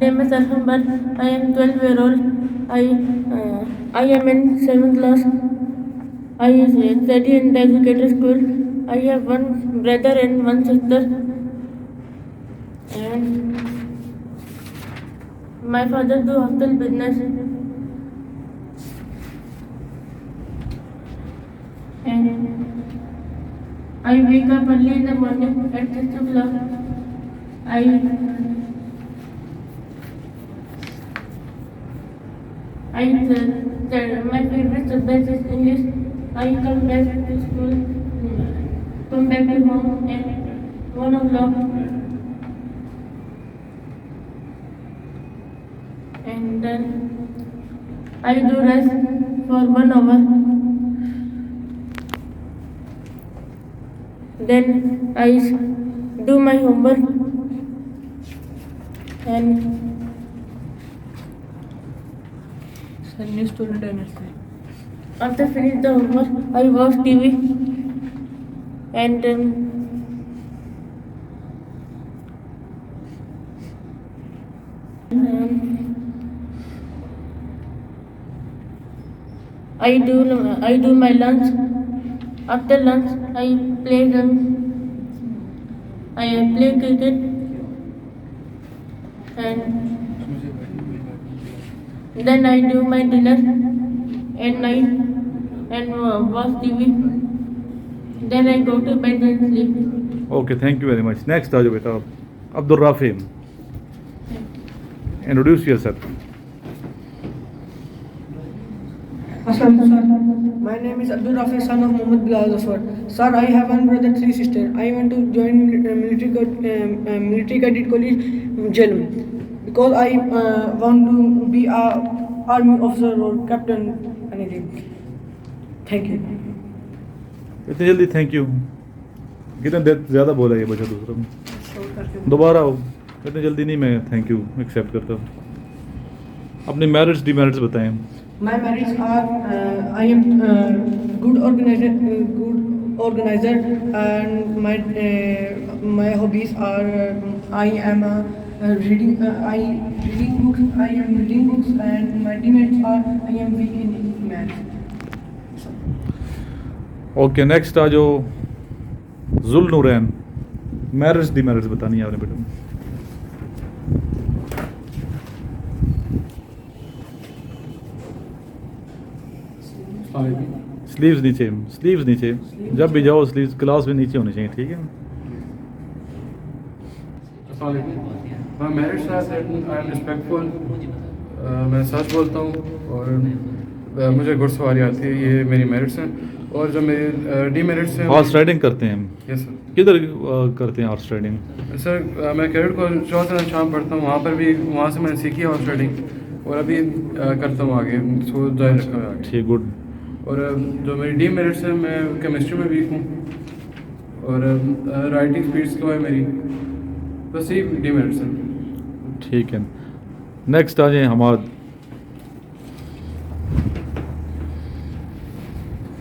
name is Ahmed. I am 12-year-old. I am in 7th class. I study in the educator school. I have one brother and one sister. And my father do hotel business. And I wake up early in the morning at 6 o'clock. My favorite subject is English. I come back to school, come back to home at 1 o'clock. And then I do rest for 1 hour. Then I do my homework. And new student energy. After finish the homework, I watch TV. And I do my lunch. After lunch, I play cricket. And then I do my dinner at night and watch TV. Then I go to bed and sleep. Okay, thank you very much. Next, آ جاؤ بیٹا عبد الرافع. Introduce yourself. Assalamualaikum sir. My name is Abdul Rafi, son of Muhammad Bilal Zafar. Sir, I have one brother, 3 sisters. I want to join military cadet college, Jalm, because I want to be a army officer or captain, anything. Thank you. اتنی جلدی thank you کتنا دیر زیادہ بولا یہ بچہ دوسرا میں دوبارہ اتنی جلدی نہیں میں تھینک یو ایکسیپٹ کرتا ہوں. اپنے میرٹس ڈی میرٹس بتائیں. My merits are I am good organizer, and my hobbies are I am reading books. I am reading books, and my demerits are I am weak in maths. Okay next آ جو ذل Noreen. Merits D merits بتانی ہے آپ نے بیٹا. Sleeves نیچے جب بھی جاؤ سلیوز کلاس میں نیچے ہونی چاہیے, ٹھیک ہے. میں سچ بولتا ہوں اور مجھے گھڑ سواری آتی ہے, یہ میری میرٹس ہیں. اور جو میرے ڈی میرٹس ہیں, ہارس رائڈنگ کرتے ہیں. یس سر. کدھر کرتے ہیں ہارس رائڈنگ؟ سر میں کیڈٹ کو چوتھا شام پڑھتا ہوں, وہاں پر بھی وہاں سے میں نے سیکھی ہارس رائڈنگ, اور ابھی کرتا ہوں آگے سو جاری رکھا ہوا ہے. ٹھیک, گڈ. اور جو میری ڈی میرٹس ہیں, میں کیمسٹری میں ویک ہوں, اور رائٹنگ اسپیڈ سلو ہے میری, بس یہی ڈی میرٹس ہیں. ٹھیک ہے. نیکسٹ آ جائیں حماد.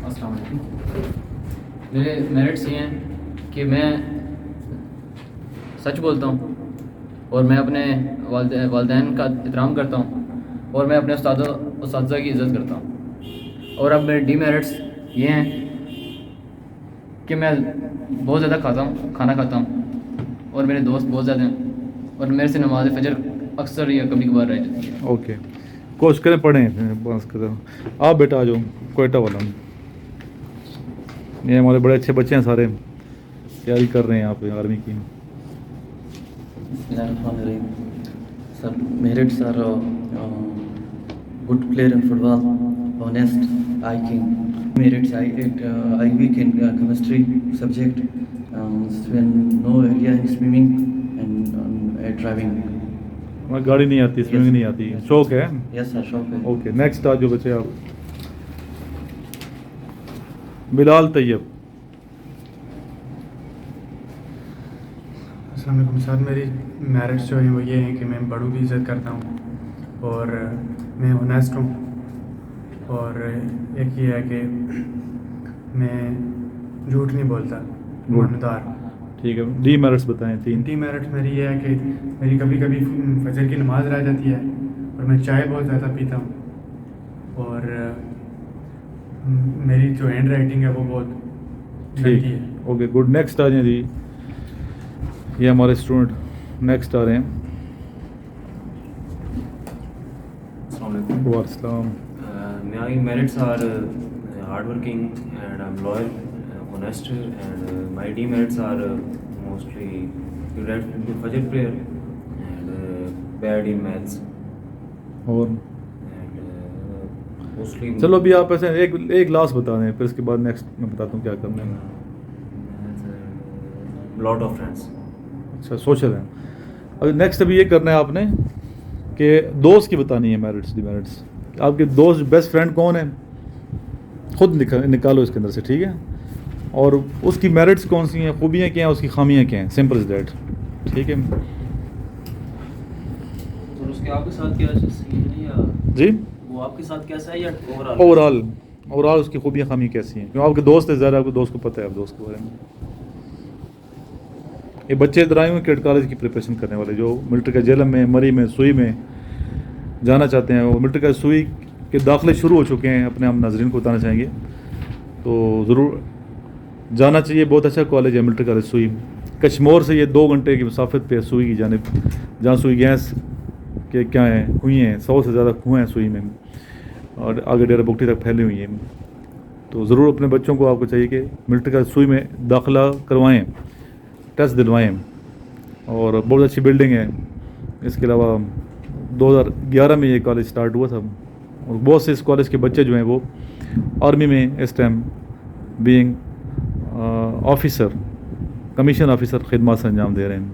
السلام علیکم. میرے میرٹس یہ ہیں کہ میں سچ بولتا ہوں, اور میں اپنے والدین کا احترام کرتا ہوں, اور میں اپنے اساتذہ کی عزت کرتا ہوں. اور اب میرے ڈی میرٹس یہ ہیں کہ میں بہت زیادہ کھانا کھاتا ہوں, اور میرے دوست بہت زیادہ ہیں, اور میرے سے نماز فجر اکثر یا کبھی کبھار رہ جاتی ہے. اوکے, کوشش کریں پڑھیں. آپ بیٹا آ جاؤ کوئٹہ والا. یہ ہمارے بڑے اچھے بچے ہیں, سارے تیاری کر رہے ہیں یہاں پہ آرمی کی. Sir merits are good player in football, honest, I can merits. I weak in chemistry subject, when no idea in swimming and driving. گاڑی نہیں آتی, سوئمنگ نہیں آتی, شوق ہے. Yes sir, شوق ہے. اوکے نیکسٹ آ جو بچے آپ. بلال طیب. السلام علیکم سر. میری میرٹس جو ہیں وہ یہ ہیں کہ میں بڑوں کی عزت کرتا ہوں, اور میں honest ہوں, اور ایک یہ ہے کہ میں جھوٹ نہیں بولتا, ایماندار. ٹھیک ہے. ڈی میرٹس بتائیں 3. ڈی میرٹ میری یہ ہے کہ میری کبھی کبھی فجر کی نماز رہ جاتی ہے اور میں چائے بہت زیادہ پیتا ہوں, اور میری جو ہینڈ رائٹنگ ہے وہ بہت گندی ہے. Okay good. نیکسٹ آ جائیں جی, یہ ہمارے اسٹوڈنٹ نیکسٹ آ رہے ہیں. السلام علیکم. وعلیکم. My merits are hardworking and I'm loyal, honest, and my demerits are mostly good at Fajr prayer and bad in maths. اور And mostly. چلو ابھی آپ ایسے ایک لاسٹ بتا دیں, پھر اس کے بعد نیکسٹ میں بتاتا ہوں کیا کرنا ہے. Lot of friends. اچھا سوشل ہیں. ابھی نیکسٹ ابھی یہ کرنا ہے آپ نے کہ دوست کی بتانی ہے میرٹس ڈی میرٹس. آپ کے دوست بیسٹ فرینڈ کون ہیں خود نکالو اس کے اندر سے, ٹھیک ہے, اور اس کی میرٹس کون سی ہیں, خوبیاں کیا ہیں, اس کی خامیاں کیا ہیں, سمپل از دیٹ, ٹھیک ہے. اور اس کے آپ کے ساتھ کیا ہے یا جی وہ آپ کے ساتھ کیسا ہے یا اوور آل اس کی خوبیاں خامیاں کیسی ہیں, کیوں آپ کے دوست ہے, ظاہر آپ کے دوست کو پتہ ہے آپ دوست کے بارے میں. یہ بچے ادھر آئے ہوئے کیڈ کالج کی پریپریشن کرنے والے جو ملٹری کا جیلم میں, مری میں, سوئی میں جانا چاہتے ہیں. وہ ملٹری کا سوئی کے داخلے شروع ہو چکے ہیں, اپنے ہم ناظرین کو بتانا چاہیں گے, تو ضرور جانا چاہیے. بہت اچھا کالج ہے ملٹری کالج سوئی. کشمور سے یہ 2 گھنٹے کی مسافت پہ سوئی کی جانب, جہاں سوئی گیس کے کیا ہیں کنویں ہیں, 100 سے زیادہ کنویں ہیں سوئی میں, اور آگے ڈیرا بگٹی تک پھیلی ہوئی ہیں. تو ضرور اپنے بچوں کو آپ کو چاہیے کہ ملٹری کالج سوئی میں داخلہ کروائیں, ٹیسٹ دلوائیں, اور بہت اچھی بلڈنگ ہے. اس کے علاوہ 2011 میں یہ کالج سٹارٹ ہوا تھا, اور بہت سے اس کالج کے بچے جو ہیں وہ آرمی میں اس time being officer, commission officer خدمات سے انجام دے رہے ہیں.